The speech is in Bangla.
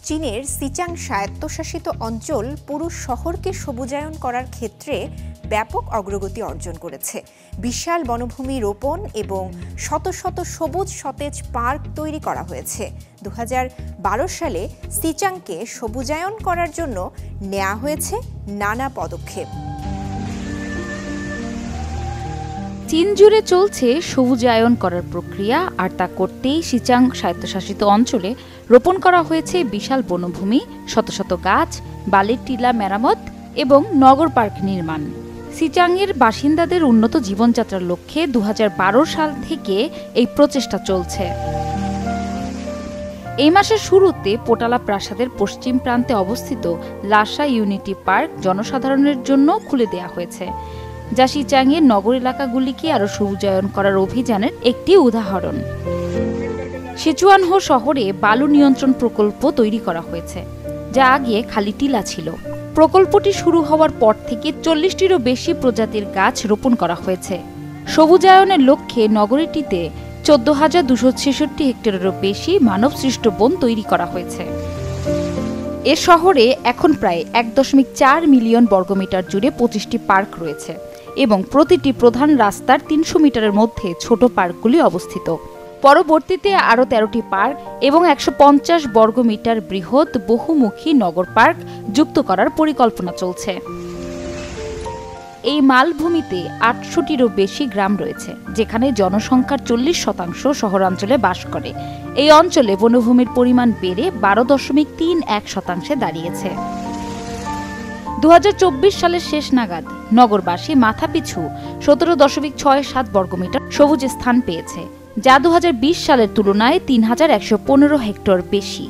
চীনের সিচাং স্বায়ত্তশাসিত অঞ্চল পুরো শহরকে সবুজায়ন করার ক্ষেত্রে ব্যাপক অগ্রগতি অর্জন করেছে। বিশাল বনভূমি রোপণ এবং শত শত সবুজ সতেজ পার্ক তৈরি করা হয়েছে। 2012 সালে সিচাংকে সবুজায়ন করার জন্য নেওয়া হয়েছে নানা পদক্ষেপ। চীন জুড়ে চলছে সবুজায়ন করার প্রক্রিয়া, আর তা করতেই সিচাং স্বায়ত্তশাসিত অঞ্চলে রোপণ করা হয়েছে বিশাল বনভূমি, শত শত গাছ, বালির টিলা মেরামত এবং নগর পার্ক নির্মাণ। সিচাংয়ের বাসিন্দাদের উন্নত জীবনযাত্রার লক্ষ্যে 2012 সাল থেকে এই প্রচেষ্টা চলছে। এই মাসের শুরুতে পোটালা প্রাসাদের পশ্চিম প্রান্তে অবস্থিত লাসা ইউনিটি পার্ক জনসাধারণের জন্য খুলে দেওয়া হয়েছে, যা সিচাংয়ের নগর এলাকাগুলিকে আরও সবুজায়ন করার অভিযানের একটি উদাহরণ। সিচুয়ানহো শহরে বালু নিয়ন্ত্রণ প্রকল্প তৈরি করা হয়েছে, যা আগে খালি টিলা ছিল। প্রকল্পটি শুরু হওয়ার পর থেকে 40টিরও বেশি প্রজাতির গাছ রোপণ করা হয়েছে। সবুজায়নের লক্ষ্যে নগরীটিতে 14,266 হেক্টরেরও বেশি মানবসৃষ্ট বন তৈরি করা হয়েছে। এ শহরে এখন প্রায় 1.4 মিলিয়ন বর্গমিটার জুড়ে 25টি পার্ক রয়েছে এবং প্রতিটি প্রধান রাস্তার 300 মিটারের মধ্যে ছোট পার্কগুলি অবস্থিত। পরবর্তীতে আরও 13টি পার্ক এবং 150 বর্গমিটার বৃহৎ বহুমুখী নগর পার্ক যুক্ত করার পরিকল্পনা চলছে। এই মালভূমিতে 800টিরও বেশি গ্রাম রয়েছে, যেখানে জনসংখ্যার 40% শহরাঞ্চলে বাস করে। এই অঞ্চলে বনভূমির পরিমাণ বেড়ে 12.31% দাঁড়িয়েছে। 2024 সালের শেষ নাগাদ নগরবাসী মাথাপিছু 17.67 বর্গমিটার সবুজ স্থান পেয়েছে, যা 2020 সালের তুলনায় 3,115 হেক্টর বেশি।